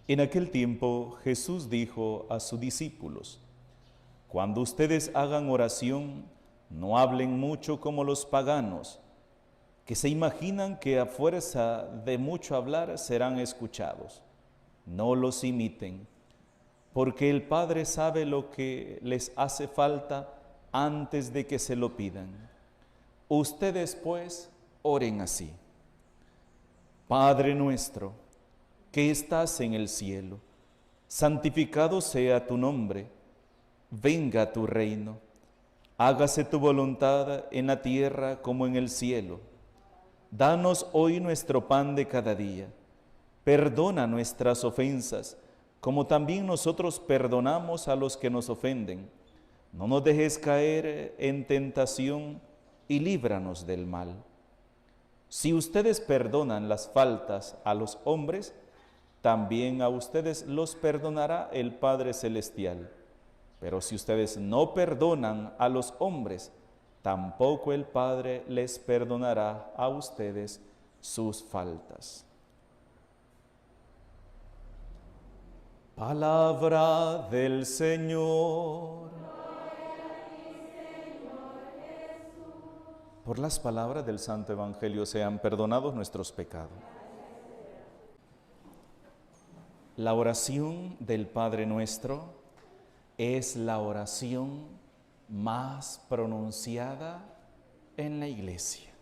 En aquel tiempo Jesús dijo a sus discípulos: Cuando ustedes hagan oración, no hablen mucho como los paganos, que se imaginan que a fuerza de mucho hablar serán escuchados. No los imiten, porque el Padre sabe lo que les hace falta antes de que se lo pidan. Ustedes pues oren así: Padre nuestro, que estás en el cielo, santificado sea tu nombre, venga tu reino, hágase tu voluntad en la tierra como en el cielo. Danos hoy nuestro pan de cada día, perdona nuestras ofensas, como también nosotros perdonamos a los que nos ofenden. No nos dejes caer en tentación y líbranos del mal. Si ustedes perdonan las faltas a los hombres, también a ustedes los perdonará el Padre Celestial. Pero si ustedes no perdonan a los hombres, tampoco el Padre les perdonará a ustedes sus faltas. Palabra del Señor. Por las palabras del Santo Evangelio sean perdonados nuestros pecados. La oración del Padre Nuestro es la oración más pronunciada en la Iglesia.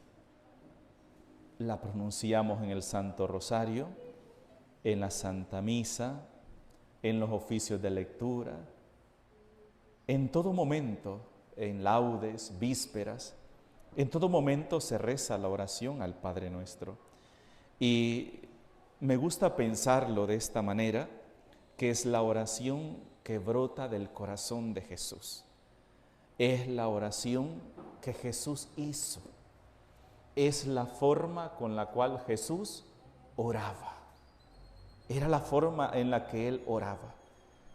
La pronunciamos en el Santo Rosario, en la Santa Misa, en los oficios de lectura, en todo momento, en laudes, vísperas, en todo momento se reza la oración al Padre Nuestro. Y me gusta pensarlo de esta manera, que es la oración que brota del corazón de Jesús. Es la oración que Jesús hizo. Es la forma con la cual Jesús oraba. Era la forma en la que Él oraba.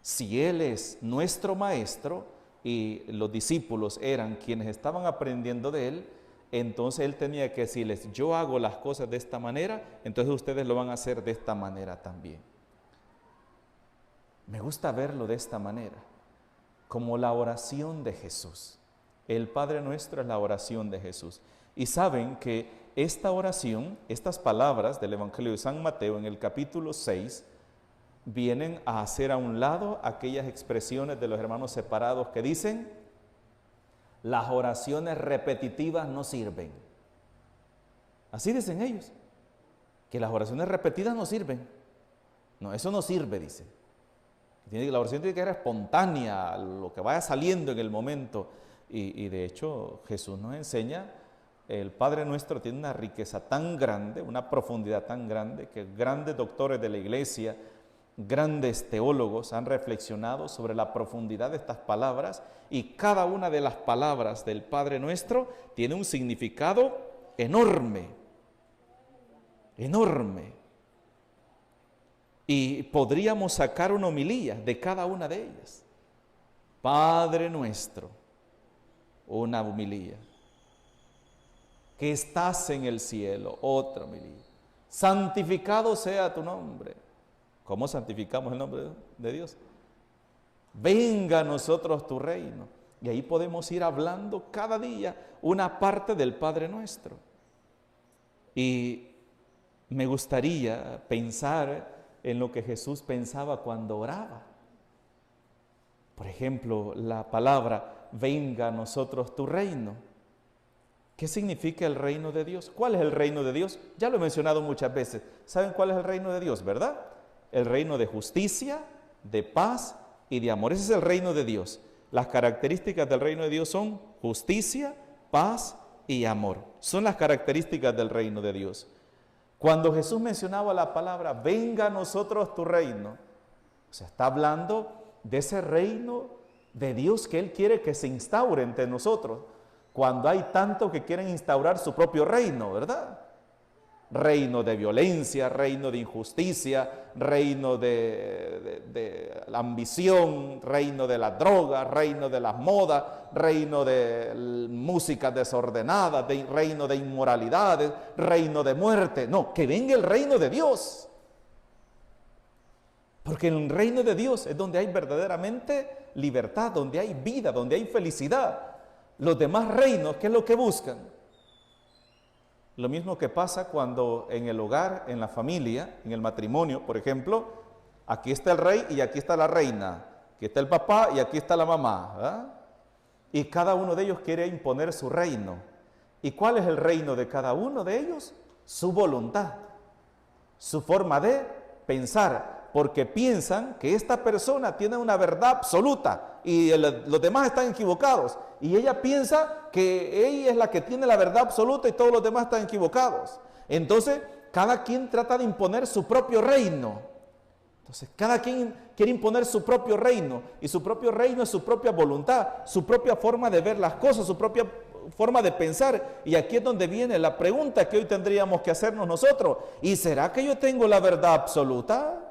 Si Él es nuestro Maestro y los discípulos eran quienes estaban aprendiendo de Él, entonces Él tenía que decirles: yo hago las cosas de esta manera, entonces ustedes lo van a hacer de esta manera también. Me gusta verlo de esta manera, como la oración de Jesús. El Padre Nuestro es la oración de Jesús. Y saben que esta oración, estas palabras del Evangelio de San Mateo en el capítulo 6, vienen a hacer a un lado aquellas expresiones de los hermanos separados que dicen: las oraciones repetitivas no sirven. Así dicen ellos, que las oraciones repetidas no sirven. No, eso no sirve, dice. La oración tiene que ser espontánea, lo que vaya saliendo en el momento. Y de hecho Jesús nos enseña, el Padre Nuestro tiene una riqueza tan grande, una profundidad tan grande, que grandes doctores de la Iglesia, grandes teólogos han reflexionado sobre la profundidad de estas palabras, y cada una de las palabras del Padre Nuestro tiene un significado enorme, enorme. Y podríamos sacar una homilía de cada una de ellas. Padre Nuestro, una homilía. Que estás en el cielo, otra homilía. Santificado sea tu nombre. ¿Cómo santificamos el nombre de Dios? Venga a nosotros tu reino. Y ahí podemos ir hablando cada día una parte del Padre Nuestro. Y me gustaría pensar en lo que Jesús pensaba cuando oraba. Por ejemplo, la palabra venga a nosotros tu reino. ¿Qué significa el reino de Dios? ¿Cuál es el reino de Dios? Ya lo he mencionado muchas veces. ¿Saben cuál es el reino de Dios, verdad? El reino de justicia, de paz y de amor. Ese es el reino de Dios. Las características del reino de Dios son justicia, paz y amor. Son las características del reino de Dios. Cuando Jesús mencionaba la palabra venga a nosotros tu reino, o sea, está hablando de ese reino de Dios que Él quiere que se instaure entre nosotros, cuando hay tanto que quieren instaurar su propio reino, ¿verdad? Reino de violencia, reino de injusticia, reino de la ambición, reino de la droga, reino de las modas, reino de música desordenada, reino de inmoralidades, reino de muerte. No, que venga el reino de Dios. Porque en el reino de Dios es donde hay verdaderamente libertad, donde hay vida, donde hay felicidad. Los demás reinos, ¿qué es lo que buscan? Lo mismo que pasa cuando en el hogar, en la familia, en el matrimonio, por ejemplo, aquí está el rey y aquí está la reina, aquí está el papá y aquí está la mamá, ¿verdad? Y cada uno de ellos quiere imponer su reino. ¿Y cuál es el reino de cada uno de ellos? Su voluntad, su forma de pensar, porque piensan que esta persona tiene una verdad absoluta y los demás están equivocados. Y ella piensa que ella es la que tiene la verdad absoluta y todos los demás están equivocados. Entonces, cada quien trata de imponer su propio reino. Entonces, cada quien quiere imponer su propio reino, y su propio reino es su propia voluntad, su propia forma de ver las cosas, su propia forma de pensar. Y aquí es donde viene la pregunta que hoy tendríamos que hacernos nosotros. ¿Y será que yo tengo la verdad absoluta?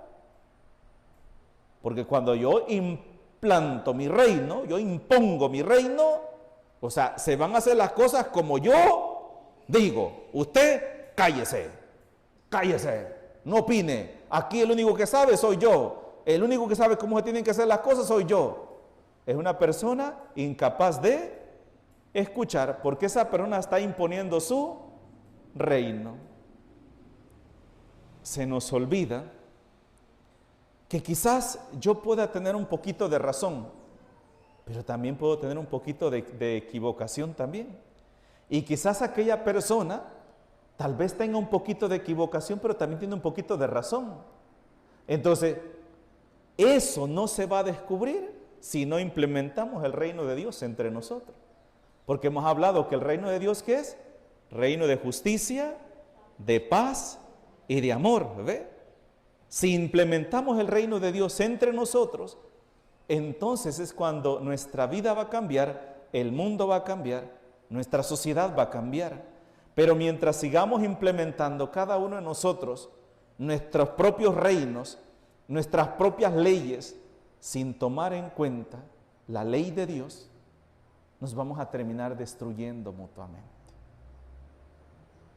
Porque cuando yo implanto mi reino, yo impongo mi reino, o sea, se van a hacer las cosas como yo digo. Usted cállese, cállese, no opine. Aquí el único que sabe soy yo. El único que sabe cómo se tienen que hacer las cosas soy yo. Es una persona incapaz de escuchar, porque esa persona está imponiendo su reino. Se nos olvida que quizás yo pueda tener un poquito de razón, pero también puedo tener un poquito de equivocación también. Y quizás aquella persona tal vez tenga un poquito de equivocación, pero también tiene un poquito de razón. Entonces, eso no se va a descubrir si no implementamos el reino de Dios entre nosotros. Porque hemos hablado que el reino de Dios, ¿qué es? Reino de justicia, de paz y de amor, ¿ve? Si implementamos el reino de Dios entre nosotros, entonces es cuando nuestra vida va a cambiar, el mundo va a cambiar, nuestra sociedad va a cambiar. Pero mientras sigamos implementando cada uno de nosotros nuestros propios reinos, nuestras propias leyes, sin tomar en cuenta la ley de Dios, nos vamos a terminar destruyendo mutuamente.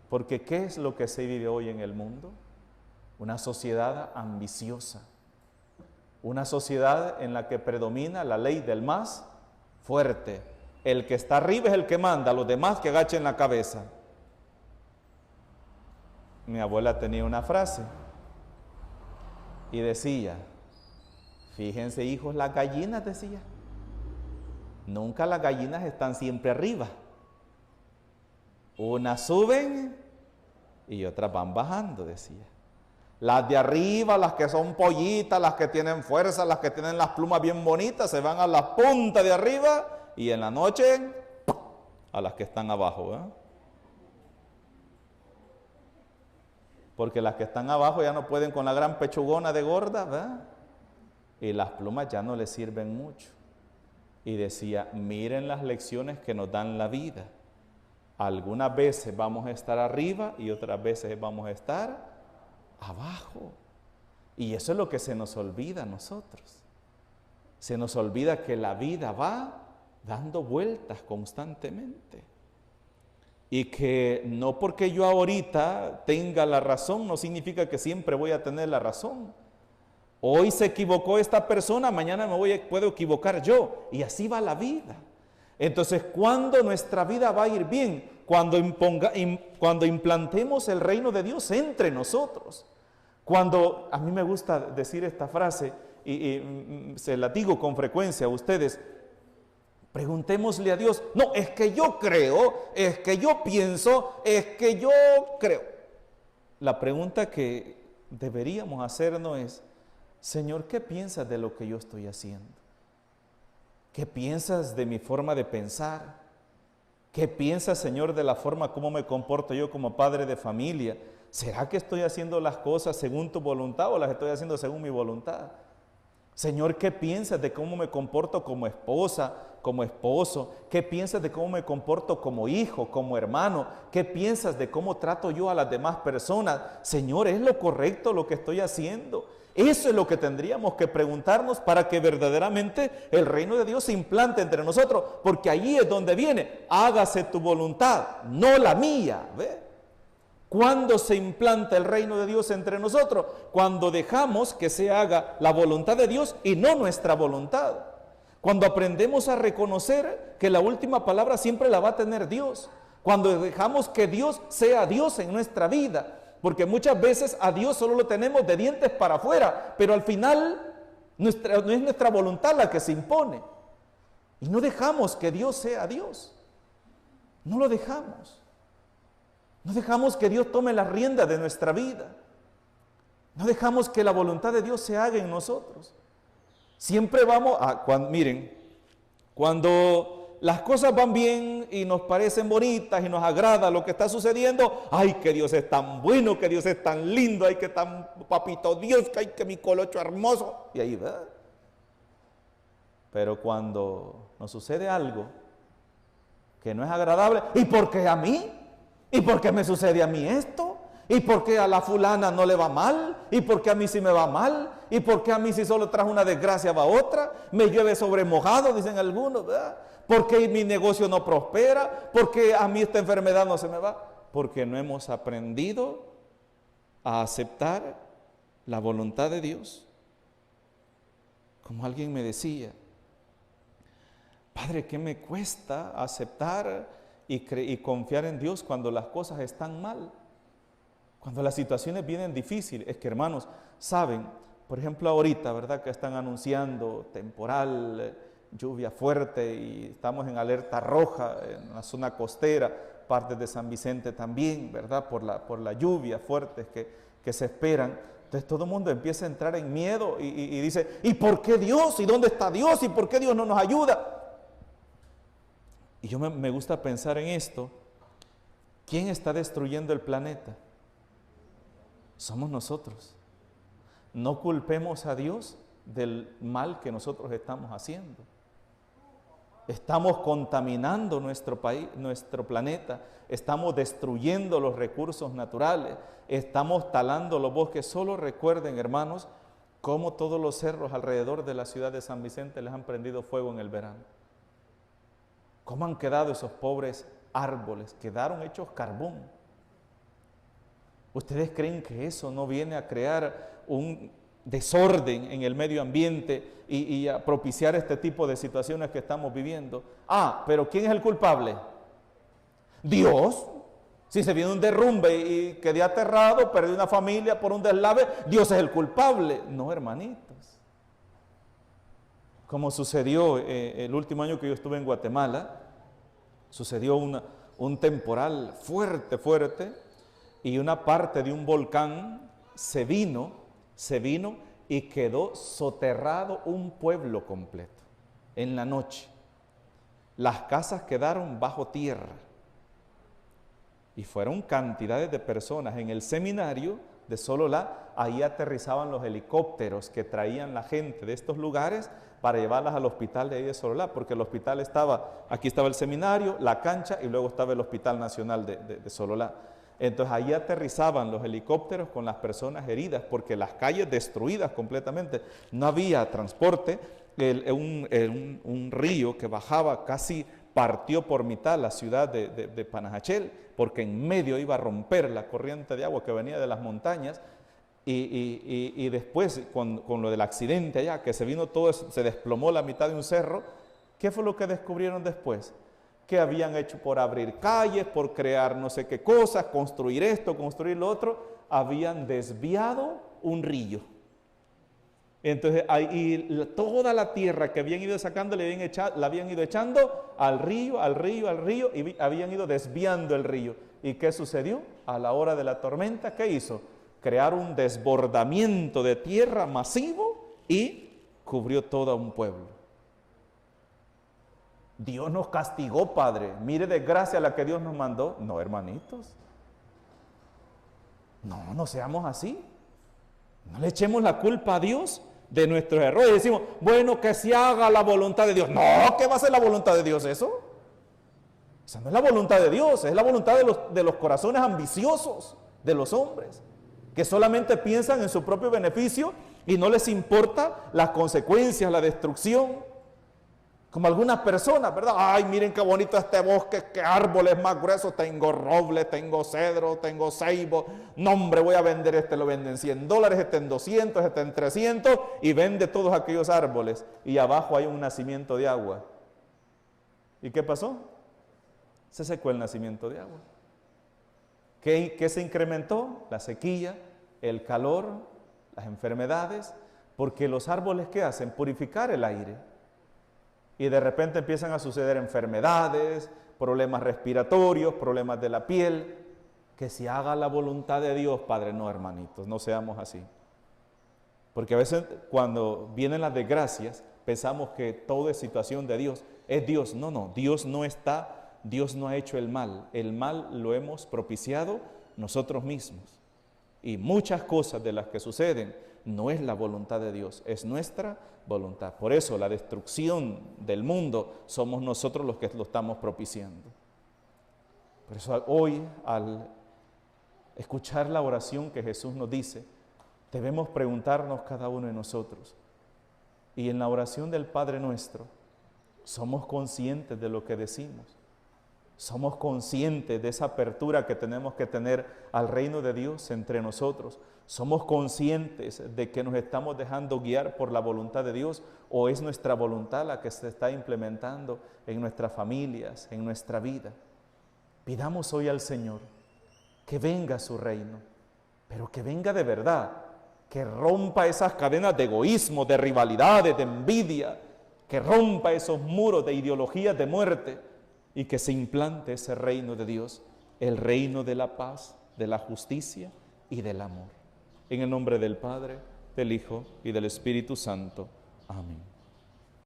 Porque ¿qué es lo que se vive hoy en el mundo? Una sociedad ambiciosa, una sociedad en la que predomina la ley del más fuerte. El que está arriba es el que manda, los demás que agachen la cabeza. Mi abuela tenía una frase y decía, fíjense hijos, las gallinas, decía, nunca las gallinas están siempre arriba. Unas suben y otras van bajando, decía. Las de arriba, las que son pollitas, las que tienen fuerza, las que tienen las plumas bien bonitas, se van a la punta de arriba y en la noche a las que están abajo, ¿eh? Porque las que están abajo ya no pueden con la gran pechugona de gorda, ¿verdad? Y las plumas ya no les sirven mucho. Y decía, miren las lecciones que nos dan la vida. Algunas veces vamos a estar arriba y otras veces vamos a estar abajo. Y eso es lo que se nos olvida a nosotros. Se nos olvida que la vida va dando vueltas constantemente. Y que no porque yo ahorita tenga la razón, no significa que siempre voy a tener la razón. Hoy se equivocó esta persona, mañana puedo equivocar yo. Y así va la vida. Entonces, ¿cuándo nuestra vida va a ir bien? Cuando implantemos el reino de Dios entre nosotros. Cuando, a mí me gusta decir esta frase, y se la digo con frecuencia a ustedes, preguntémosle a Dios, no, es que yo creo, es que yo pienso, es que yo creo. La pregunta que deberíamos hacernos es, Señor, ¿qué piensas de lo que yo estoy haciendo? ¿Qué piensas de mi forma de pensar? ¿Qué piensas, Señor, de la forma como me comporto yo como padre de familia? ¿Será que estoy haciendo las cosas según tu voluntad o las estoy haciendo según mi voluntad? Señor, ¿qué piensas de cómo me comporto como esposa, como esposo? ¿Qué piensas de cómo me comporto como hijo, como hermano? ¿Qué piensas de cómo trato yo a las demás personas? Señor, ¿es lo correcto lo que estoy haciendo? Eso es lo que tendríamos que preguntarnos para que verdaderamente el reino de Dios se implante entre nosotros, porque allí es donde viene, hágase tu voluntad, no la mía. ¿Ve? ¿Cuándo se implanta el reino de Dios entre nosotros? Cuando dejamos que se haga la voluntad de Dios y no nuestra voluntad. Cuando aprendemos a reconocer que la última palabra siempre la va a tener Dios. Cuando dejamos que Dios sea Dios en nuestra vida. Porque muchas veces a Dios solo lo tenemos de dientes para afuera, pero al final no es nuestra voluntad la que se impone. Y no dejamos que Dios sea Dios. No lo dejamos. No dejamos que Dios tome la rienda de nuestra vida. No dejamos que la voluntad de Dios se haga en nosotros. Siempre vamos a, miren, cuando las cosas van bien y nos parecen bonitas y nos agrada lo que está sucediendo, ay, que Dios es tan bueno, que Dios es tan lindo, ay, que tan papito Dios, que ay, que mi colocho hermoso. Y ahí va. Pero cuando nos sucede algo que no es agradable, ¿y por qué a mí? ¿Y por qué me sucede a mí esto? ¿Y por qué a la fulana no le va mal? ¿Y por qué a mí sí me va mal? ¿Y por qué a mí si solo trajo una desgracia va otra? Me llueve sobre mojado, dicen algunos, ¿verdad? ¿Por qué mi negocio no prospera? ¿Por qué a mí esta enfermedad no se me va? Porque no hemos aprendido a aceptar la voluntad de Dios. Como alguien me decía, Padre, ¿qué me cuesta aceptar y confiar en Dios cuando las cosas están mal? Cuando las situaciones vienen difíciles. Es que, hermanos, saben, por ejemplo ahorita, ¿verdad? Que están anunciando temporal, lluvia fuerte y estamos en alerta roja en la zona costera, partes de San Vicente también, ¿verdad? Por la lluvia fuerte que se esperan. Entonces todo el mundo empieza a entrar en miedo y dice, ¿y por qué Dios? ¿Y dónde está Dios? ¿Y por qué Dios no nos ayuda? Y yo me gusta pensar en esto. ¿Quién está destruyendo el planeta? Somos nosotros. No culpemos a Dios del mal que nosotros estamos haciendo. Estamos contaminando nuestro país, nuestro planeta, estamos destruyendo los recursos naturales, estamos talando los bosques. Solo recuerden, hermanos, cómo todos los cerros alrededor de la ciudad de San Vicente les han prendido fuego en el verano. Cómo han quedado esos pobres árboles, quedaron hechos carbón. ¿Ustedes creen que eso no viene a crear un desorden en el medio ambiente y a propiciar este tipo de situaciones que estamos viviendo? Ah, pero ¿quién es el culpable? Dios. Si se viene un derrumbe y quedé aterrado, perdí una familia por un deslave, Dios es el culpable. No, hermanitos. Como sucedió el último año que yo estuve en Guatemala, sucedió un temporal fuerte, y una parte de un volcán se vino y quedó soterrado un pueblo completo en la noche. Las casas quedaron bajo tierra y fueron cantidades de personas. En el seminario de Sololá, ahí aterrizaban los helicópteros que traían la gente de estos lugares para llevarlas al hospital de ahí de Sololá, porque el hospital aquí estaba el seminario, la cancha y luego estaba el Hospital Nacional de Sololá. Entonces ahí aterrizaban los helicópteros con las personas heridas, porque las calles destruidas completamente, no había transporte. Un río que bajaba casi partió por mitad la ciudad de Panajachel, porque en medio iba a romper la corriente de agua que venía de las montañas. Y después con lo del accidente allá, que se vino todo eso, se desplomó la mitad de un cerro. ¿Qué fue lo que descubrieron después? Que habían hecho por abrir calles, por crear no sé qué cosas, construir esto, construir lo otro, habían desviado un río. Entonces ahí toda la tierra que habían ido sacando la habían ido echando al río, y habían ido desviando el río. ¿Y qué sucedió? A la hora de la tormenta, ¿qué hizo? Crear un desbordamiento de tierra masivo y cubrió todo un pueblo. Dios nos castigó, Padre. Mire desgracia la que Dios nos mandó. No, hermanitos. No seamos así. No le echemos la culpa a Dios de nuestros errores. Decimos, bueno, que se haga la voluntad de Dios. No, ¿qué va a ser la voluntad de Dios eso? Esa no es la voluntad de Dios, es la voluntad de los corazones ambiciosos de los hombres, que solamente piensan en su propio beneficio y no les importa las consecuencias, la destrucción. Como algunas personas, ¿verdad? Ay, miren qué bonito este bosque, qué árboles más gruesos. Tengo roble, tengo cedro, tengo ceibo. No, hombre, voy a vender este, lo venden $100, este en 200, este en 300 y vende todos aquellos árboles. Y abajo hay un nacimiento de agua. ¿Y qué pasó? Se secó el nacimiento de agua. ¿Qué se incrementó? La sequía, el calor, las enfermedades, porque los árboles, ¿qué hacen? Purificar el aire. Y de repente empiezan a suceder enfermedades, problemas respiratorios, problemas de la piel. Que se haga la voluntad de Dios, Padre. No, hermanitos, no seamos así. Porque a veces cuando vienen las desgracias, pensamos que todo es situación de Dios. Es Dios. No, no, Dios no ha hecho el mal. El mal lo hemos propiciado nosotros mismos. Y muchas cosas de las que suceden no es la voluntad de Dios, es nuestra voluntad. Por eso la destrucción del mundo somos nosotros los que lo estamos propiciando. Por eso hoy, al escuchar la oración que Jesús nos dice, debemos preguntarnos cada uno de nosotros. Y en la oración del Padre Nuestro, somos conscientes de lo que decimos. Somos conscientes de esa apertura que tenemos que tener al reino de Dios entre nosotros. Somos conscientes de que nos estamos dejando guiar por la voluntad de Dios, o es nuestra voluntad la que se está implementando en nuestras familias, en nuestra vida. Pidamos hoy al Señor que venga su reino, pero que venga de verdad, que rompa esas cadenas de egoísmo, de rivalidades, de envidia, que rompa esos muros de ideologías de muerte, y que se implante ese reino de Dios, el reino de la paz, de la justicia y del amor. En el nombre del Padre, del Hijo y del Espíritu Santo. Amén.